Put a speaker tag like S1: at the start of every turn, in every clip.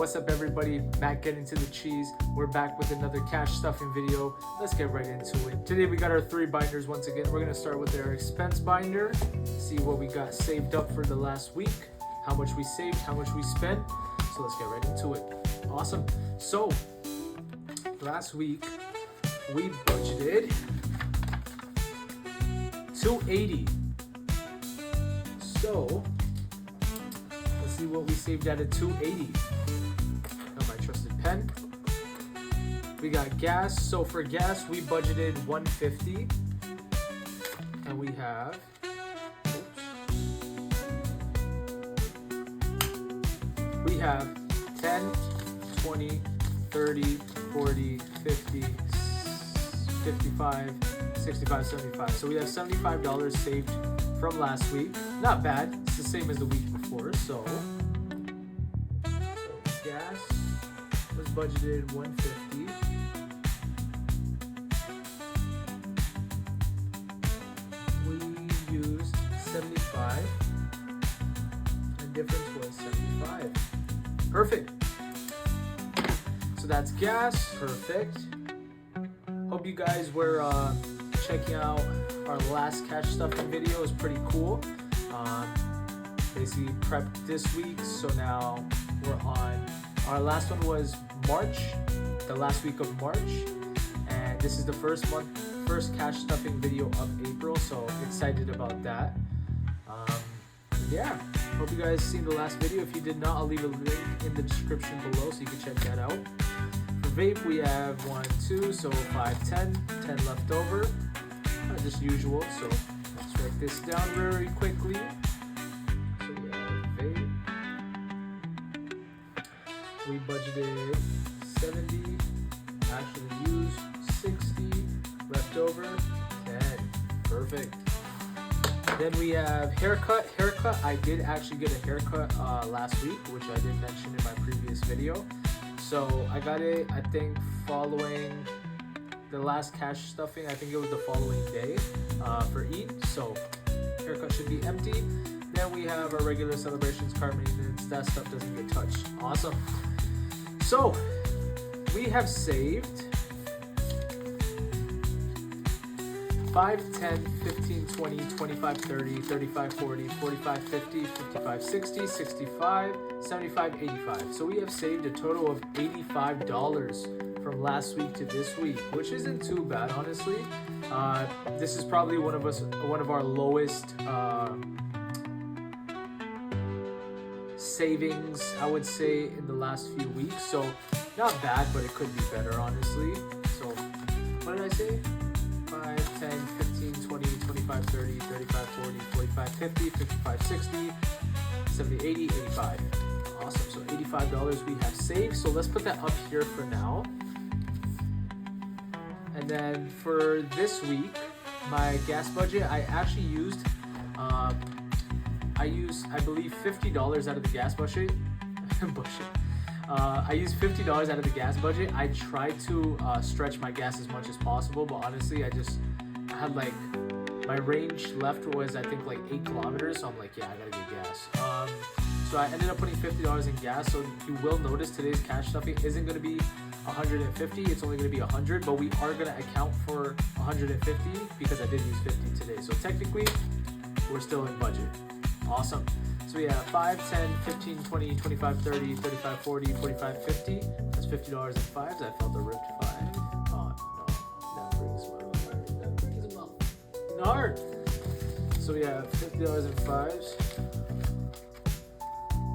S1: What's up everybody, Matt getting to the cheese. We're back with another cash stuffing video. Let's get right into it. Today we got our 3 binders once again. We're gonna start with our expense binder, see what we got saved up for the last week, how much we saved, how much we spent. So let's get right into it. Awesome. So last week we budgeted $280. So let's see what we saved out of $280. Got my trusted pen. We got gas. So for gas, we budgeted $150, and we have. We have 10, 20, 30, 40, 50, 55, 65, 75. So we have $75 saved from last week. Not bad. It's the same as the week before. So gas was budgeted $150. We used 75. And difference was 75. Perfect. So that's gas. Perfect. Hope you guys were checking out our last cash stuffing video. It was pretty cool. Basically prepped this week, so now we're on. Our last one was March, the last week of March, and this is the first cash stuffing video of April. So excited about that. Yeah, hope you guys seen the last video. If you did not, I'll leave a link in the description below so you can check that out. For vape, we have 1, 2, so 5, 10 left over. Just usual. So let's write this down very quickly. So we have vape. We budgeted 70. Actually used 60. Left over 10. Perfect. Then we have haircut. I did actually get a haircut last week, which I did mention in my previous video. So I got it, I think, following the last cash stuffing. I think it was the following day for Eid. So haircut should be empty. Then we have our regular celebrations, car maintenance. That stuff doesn't get touched. Awesome. So we have saved 5, 10, 15, 20, 25, 30, 35, 40, 45, 50, 55, 60, 65, 75, 85. So we have saved a total of $85 from last week to this week, which isn't too bad, honestly. This is probably one of our lowest savings, I would say, in the last few weeks. So not bad, but it could be better, honestly. So what did I say? 5, 10, 15, 20, 25, 30, 35, 40, 45, 50, 55, 60, 70, 80, 85. Awesome. So $85 we have saved. So let's put that up here for now. And then for this week, my gas budget, I actually used, I believe $50 out of the gas budget. I used $50 out of the gas budget. I tried to stretch my gas as much as possible, but honestly, I had like, my range left was I think like 8 kilometers. So I'm like, yeah, I gotta get gas. So I ended up putting $50 in gas. So you will notice today's cash stuffing isn't gonna be 150. It's only gonna be 100, but we are gonna account for 150 because I did use 50 today. So technically, we're still in budget. Awesome. So we have 5, 10, 15, 20, 25, 30, 35, 40, 45, 50. That's $50 in fives. I felt a ripped 5. Oh no, that brings my heart. That brings my heart. So we have $50 in fives.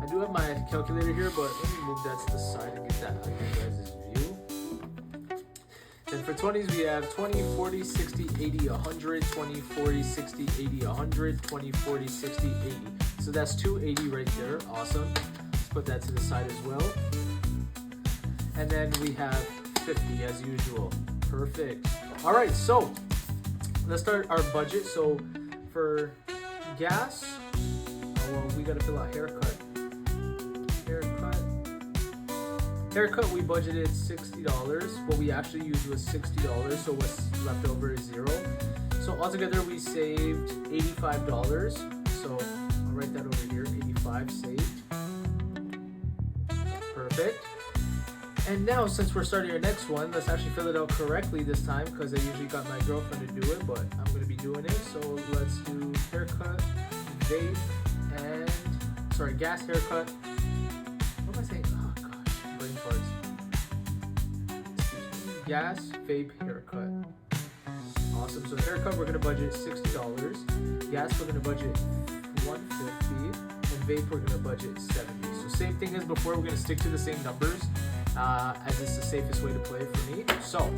S1: I do have my calculator here, but let me move that to the side and get that on your guys' view. Then for 20s, we have 20, 40, 60, 80, 100, 20, 40, 60, 80, 100, 20, 40, 60, 80. So that's 280 right there. Awesome. Let's put that to the side as well. And then we have 50 as usual. Perfect. All right, so let's start our budget. So for gas, well, we gotta fill out haircut. Haircut, we budgeted $60. What we actually used was $60, so what's left over is 0. So altogether, we saved $85. So I'll write that over here, 85 saved. Perfect. And now, since we're starting our next one, let's actually fill it out correctly this time, because I usually got my girlfriend to do it, but I'm going to be doing it. So let's do haircut, vape, and, sorry, gas, haircut. What am I saying? Oh gosh, brain farts. Gas, vape, haircut. Awesome. So haircut, we're going to budget $60. Gas, we're going to budget $150. And vape, we're going to budget $70. So same thing as before, we're going to stick to the same numbers. As it's the safest way to play for me. So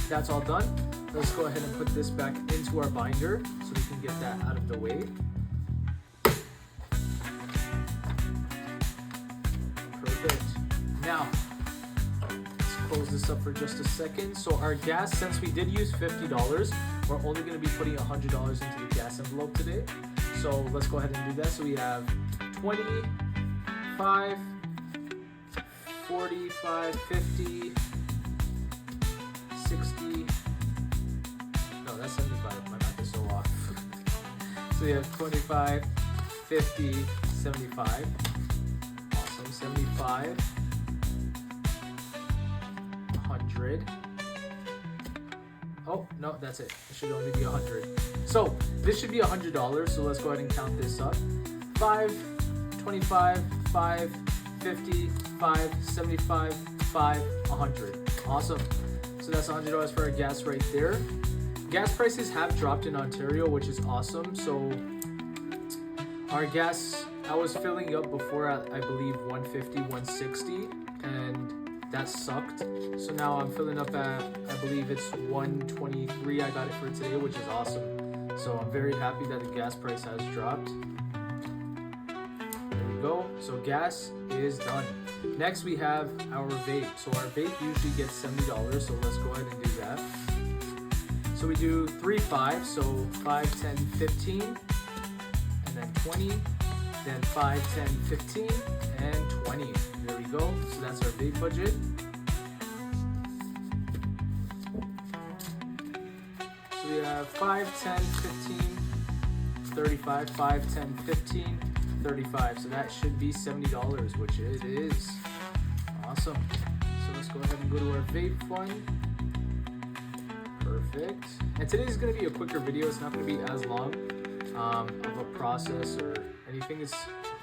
S1: that's all done. Let's go ahead and put this back into our binder so we can get that out of the way. Perfect. Now, let's close this up for just a second. So our gas, since we did use $50, we're only going to be putting $100 into the gas envelope today. So let's go ahead and do that. So we have 25, 45, 50, 60, no, that's 75, my math is so off. So we have 25, 50, 75, awesome, 75, 100, oh, no, that's it, it should only be 100. So, this should be $100, so let's go ahead and count this up. 5, 25, 5, 50, 5, 75, 5, 100. Awesome. So that's $100 for our gas right there. Gas prices have dropped in Ontario, which is awesome. So our gas, I was filling up before at, I believe, 150, 160, and that sucked. So now I'm filling up at, I believe it's 123. I got it for today, which is awesome. So I'm very happy that the gas price has dropped. Go. So gas is done. Next we have our vape. So our vape usually gets $70, so let's go ahead and do that. So we do 3 5, so 5, 10, 15, and then 20, then 5, 10, 15, and 20. There we go. So that's our vape budget. So we have 5, 10, 15, 35, 5, 10, 15, 35, so that should be $70, which it is. Awesome. So let's go ahead and go to our vape fund. Perfect. And today's going to be a quicker video. It's not going to be as long of a process or anything. It's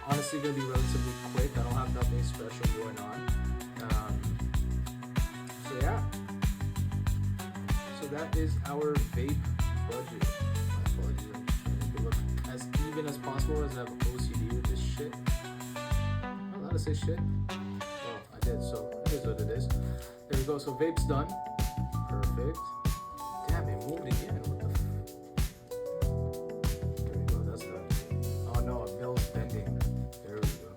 S1: honestly going to be relatively quick. I don't have nothing special going on. So yeah. So that is our vape budget. My apologies. I'm trying to make it look as even as possible, as I have OCD with this shit. I'm not allowed to say shit. Oh, I did, so it is what it is. There we go, so vape's done. Perfect. Damn, it moved again. What the There we go, that's done. Oh no, a bill's bending. There we go.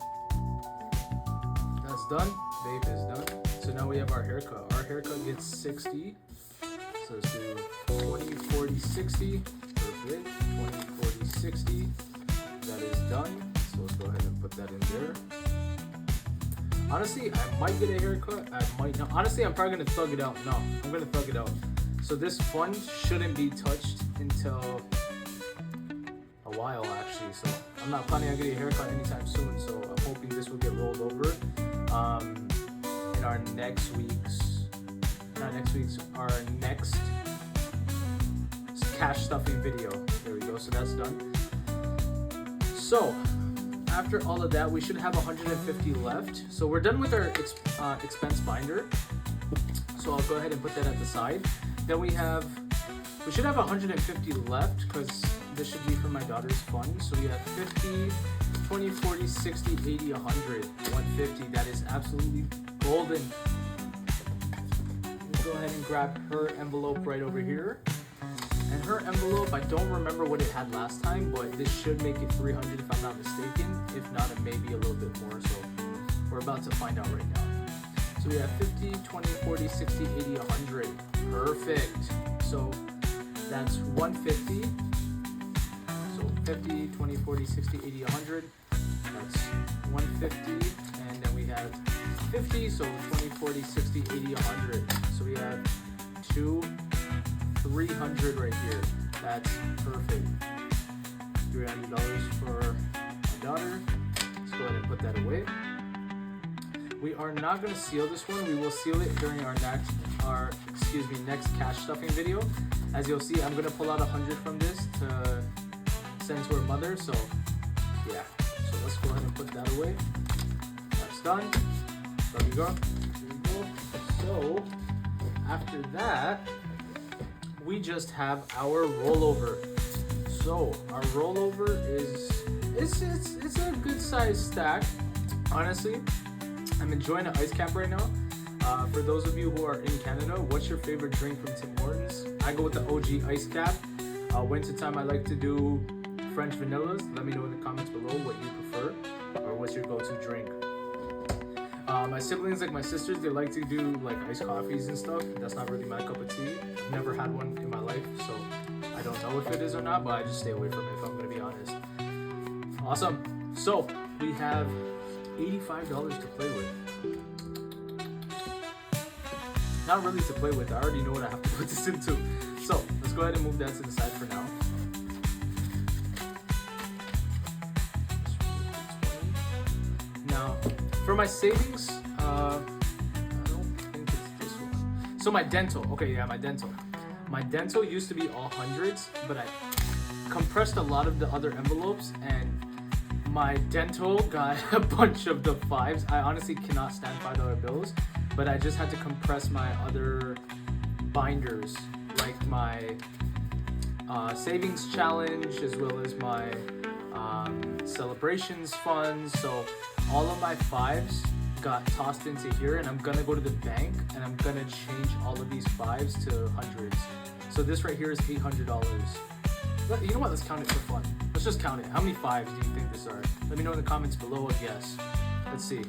S1: That's done. Vape is done. So now we have our haircut. Our haircut gets 60. So let's do 20, 40, 60. Perfect. 20, 40, 60. That is done. So let's go ahead and put that in there. Honestly, I might get a haircut. I might not. Honestly, I'm probably going to thug it out. No, I'm going to thug it out. So this fund shouldn't be touched until a while, actually. So I'm not planning on getting a haircut anytime soon. So I'm hoping this will get rolled over in our next week's, our next cash stuffing video. There we go. So that's done. So after all of that, we should have 150 left. So we're done with our expense binder. So I'll go ahead and put that at the side. Then we should have 150 left because this should be for my daughter's fund. So we have 50, 20, 40, 60, 80, 100, 150. That is absolutely golden. We'll go ahead and grab her envelope right over here. And her envelope, I don't remember what it had last time, but this should make it 300 if I'm not mistaken. If not, it may be a little bit more, so we're about to find out right now. So we have 50, 20, 40, 60, 80, 100. Perfect. So that's 150. So 50, 20, 40, 60, 80, 100. That's 150. And then we have 50, so 20, 40, 60, 80, 100. So we have 300 right here. That's perfect. $300 for my daughter. Let's go ahead and put that away. We are not gonna seal this one. We will seal it during our next cash stuffing video. As you'll see, I'm gonna pull out 100 from this to send to her mother. So yeah, so let's go ahead and put that away. That's done. There we go. There we go. So after that, we just have our rollover. So our rollover is it's a good sized stack, honestly. I'm enjoying an ice cap right now. For those of you who are in Canada, what's your favorite drink from Tim Hortons? I go with the OG ice cap. Wintertime, I like to do French vanillas. Let me know in the comments below what you prefer or what's your go-to drink. My siblings, like my sisters, they like to do like iced coffees and stuff. That's not really my cup of tea. I've never had one in my life, so I don't know if it is or not, but I just stay away from it if I'm gonna be honest. Awesome. So we have $85 to play with. Not really to play with. I already know what I have to put this into. So let's go ahead and move that to the side for now. Now, for my savings, I don't think it's this one. So my dental. Okay, yeah, my dental. My dental used to be all hundreds, but I compressed a lot of the other envelopes, and my dental got a bunch of the fives. I honestly cannot stand $5 bills, but I just had to compress my other binders, like my savings challenge, as well as my celebrations funds. So all of my fives got tossed into here, and I'm gonna go to the bank and I'm gonna change all of these fives to hundreds. So this right here is $800. You know what? Let's count it for fun. Let's just count it. How many fives do you think this are? Let me know in the comments below a guess. Let's see.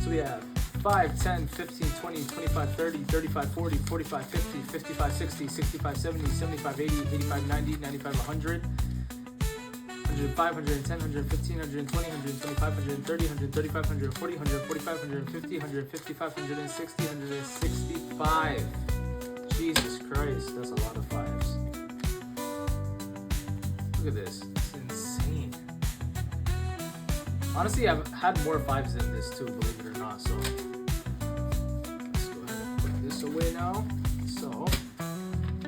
S1: So we have 5, 10, 15, 20, 25, 30, 35, 40, 45, 50, 55, 60, 65, 70, 75, 80, 85, 90, 95, 100, 105, 110, 115, 120, 125, 130, 135, 140, 145, 150, 155, 160, 165. Jesus Christ, that's a lot of fives. Look at this. It's insane. Honestly, I've had more fives than this too, believe it or not. So let's go ahead and put this away now. So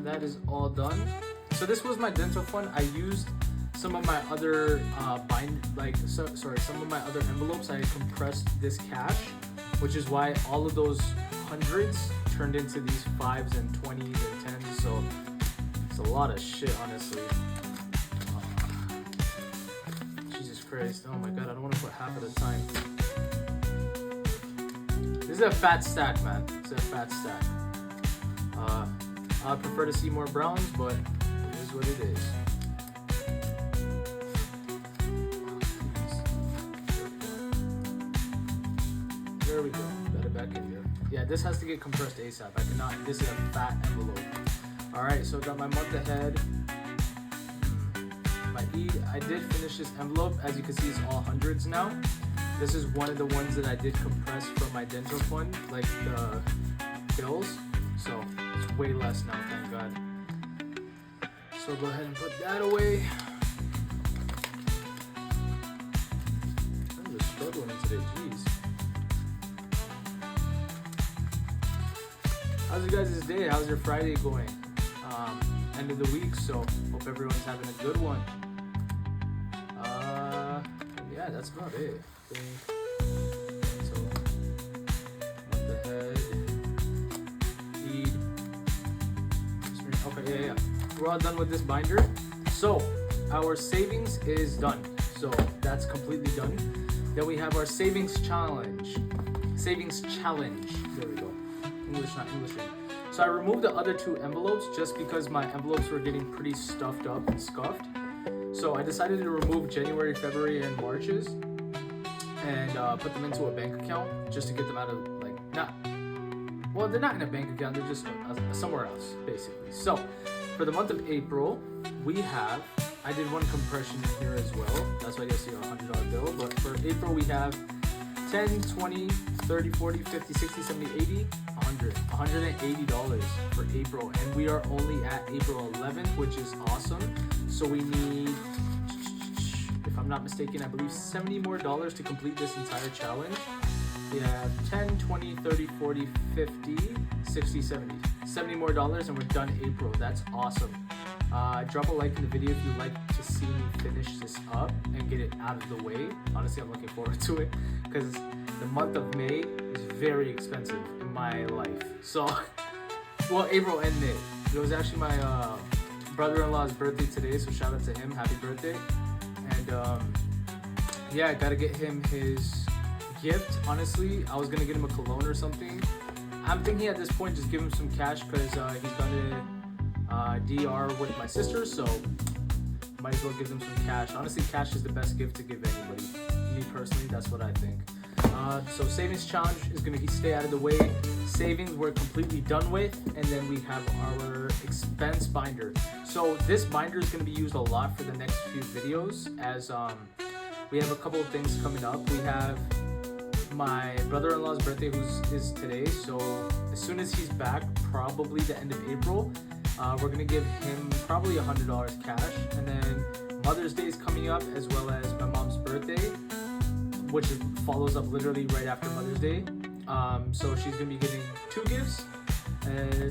S1: that is all done. So this was my dental fund. I used some of my other some of my other envelopes. I compressed this cash, which is why all of those hundreds turned into these fives and 20s and 10s. So it's a lot of shit, honestly. Jesus Christ. Oh my god, I don't want to put half at a time. This is a fat stack, man. It's a fat stack. I prefer to see more browns, but it is what it is. There we go. Got it back in here. Yeah, this has to get compressed ASAP. I cannot. This is a fat envelope. All right, so got my month ahead. My Eid. I did finish this envelope. As you can see, it's all hundreds now. This is one of the ones that I did compress from my dental fund, like the bills. So it's way less now, thank God. So go ahead and put that away. I'm just struggling today, jeez. How's your guys' day? How's your Friday going? End of the week, so hope everyone's having a good one. Yeah, that's about it. So, month ahead. Eid. Okay, yeah. We're all done with this binder. So, our savings is done. So, that's completely done. Then we have our savings challenge. Savings challenge. There we go. English, not English. So I removed the other two envelopes just because my envelopes were getting pretty stuffed up and scuffed. So I decided to remove January, February, and March's and put them into a bank account just to get them out of, like, well, they're not in a bank account, they're just somewhere else, basically. So for the month of April, I did one compression in here as well. That's why you see a $100 bill. But for April, we have 10, 20, 30, 40, 50, 60, 70, 80, $180 for April, and we are only at April 11th, which is awesome. So we need, if I'm I'm not mistaken, I believe $70 more to complete this entire challenge. We have 10, 20, 30, 40, 50, 60, 70. $70 more and we're done April. That's awesome. Drop a like in the video if you'd like to see me finish this up and get it out of the way. Honestly, I'm looking forward to it because the month of May is very expensive in my life. So, well, April and May. It was actually my brother-in-law's birthday today, so shout out to him. Happy birthday. And yeah, I gotta get him his gift. Honestly, I was gonna get him a cologne or something. I'm thinking at this point just give him some cash because he's gonna DR with my sister, so might as well give them some cash. Honestly, cash is the best gift to give anybody. Me personally, that's what I think. So savings challenge is going to stay out of the way. Savings we're completely done with, and then we have our expense binder. So this binder is going to be used a lot for the next few videos, as we have a couple of things coming up. We have my brother-in-law's birthday, is today, so as soon as he's back, probably the end of April, we're gonna give him probably $100 cash. And then Mother's Day is coming up, as well as my mom's birthday, which follows up literally right after Mother's Day. So she's gonna be getting 2 gifts.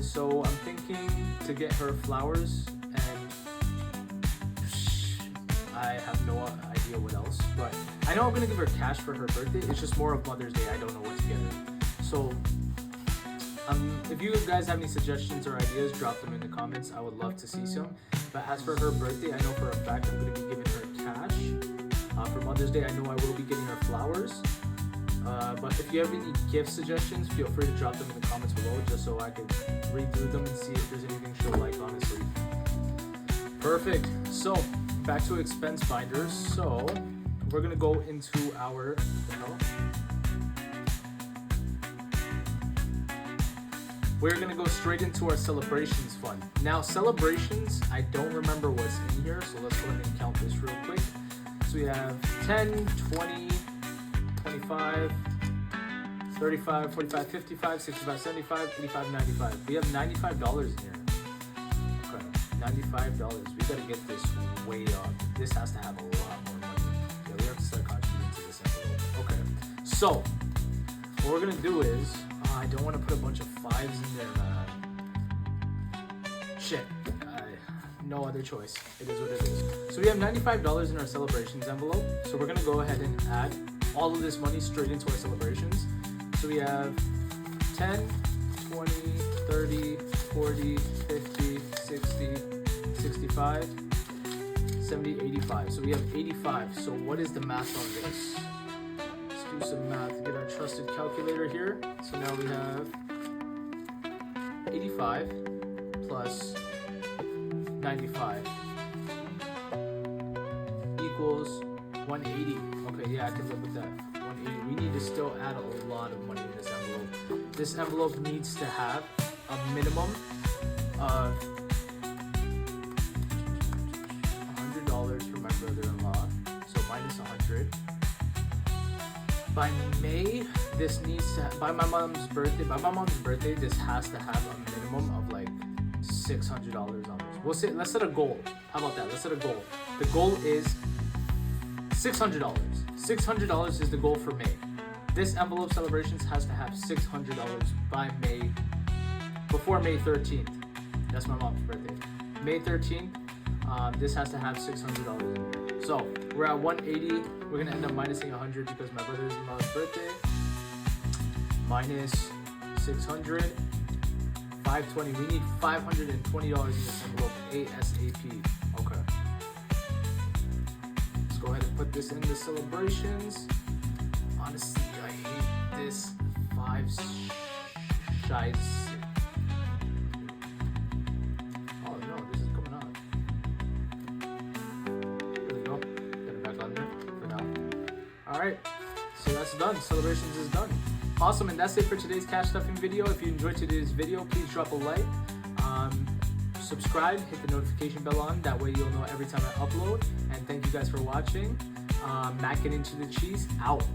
S1: So I'm thinking to get her flowers, and I have no idea what else. But I know I'm gonna give her cash for her birthday. It's just more of Mother's Day. I don't know what to get her. So if you guys have any suggestions or ideas, drop them in the comments. I would love to see some. But as for her birthday, I know for a fact I'm going to be giving her cash. For Mother's Day, I know I will be getting her flowers. But if you have any gift suggestions, feel free to drop them in the comments below, just so I can read through them and see if there's anything she'll like, honestly. Perfect. So back to expense binders. So we're going to go into our... We're gonna go straight into our celebrations fund. Now, celebrations, I don't remember what's in here, so let's go ahead and count this real quick. So we have 10, 20, 25, 35, 45, 55, 65, 75, 85, 95. We have $95 in here. Okay, $95. We gotta get this way up. This has to have a lot more money. Yeah, we have to start contributing to this envelope. Okay, so what we're gonna do is, I don't want to put a bunch of 5s in there, man. Shit. No other choice. It is what it is. So we have $95 in our celebrations envelope. So we're going to go ahead and add all of this money straight into our celebrations. So we have 10, 20, 30, 40, 50, 60, 65, 70, 85. So we have 85. So what is the math on this? Do some math, get our trusted calculator here. So now we have 85 plus 95 equals 180. Okay, yeah, I can live with that. 180. We need to still add a lot of money in this envelope. This envelope needs to have a minimum of $100 for my brother-in-law. So minus 100. By May, this needs to, by my mom's birthday, this has to have a minimum of like $600 on this. Let's set a goal. How about that? Let's set a goal. The goal is $600. $600 is the goal for May. This envelope celebrations has to have $600 by May, before May 13th. That's my mom's birthday. May 13th, this has to have $600 in here. So we're at 180. We're gonna end up minusing 100 because my brother-in-law's birthday. Minus 600, 520. We need $520 in this envelope ASAP. Okay. Let's go ahead and put this in the celebrations. Honestly, I hate this 5 shies. Alright, so that's done. Celebrations is done. Awesome, and that's it for today's cash stuffing video. If you enjoyed today's video, please drop a like. Subscribe, hit the notification bell on. That way you'll know every time I upload. And thank you guys for watching. Mac it into the cheese. Out.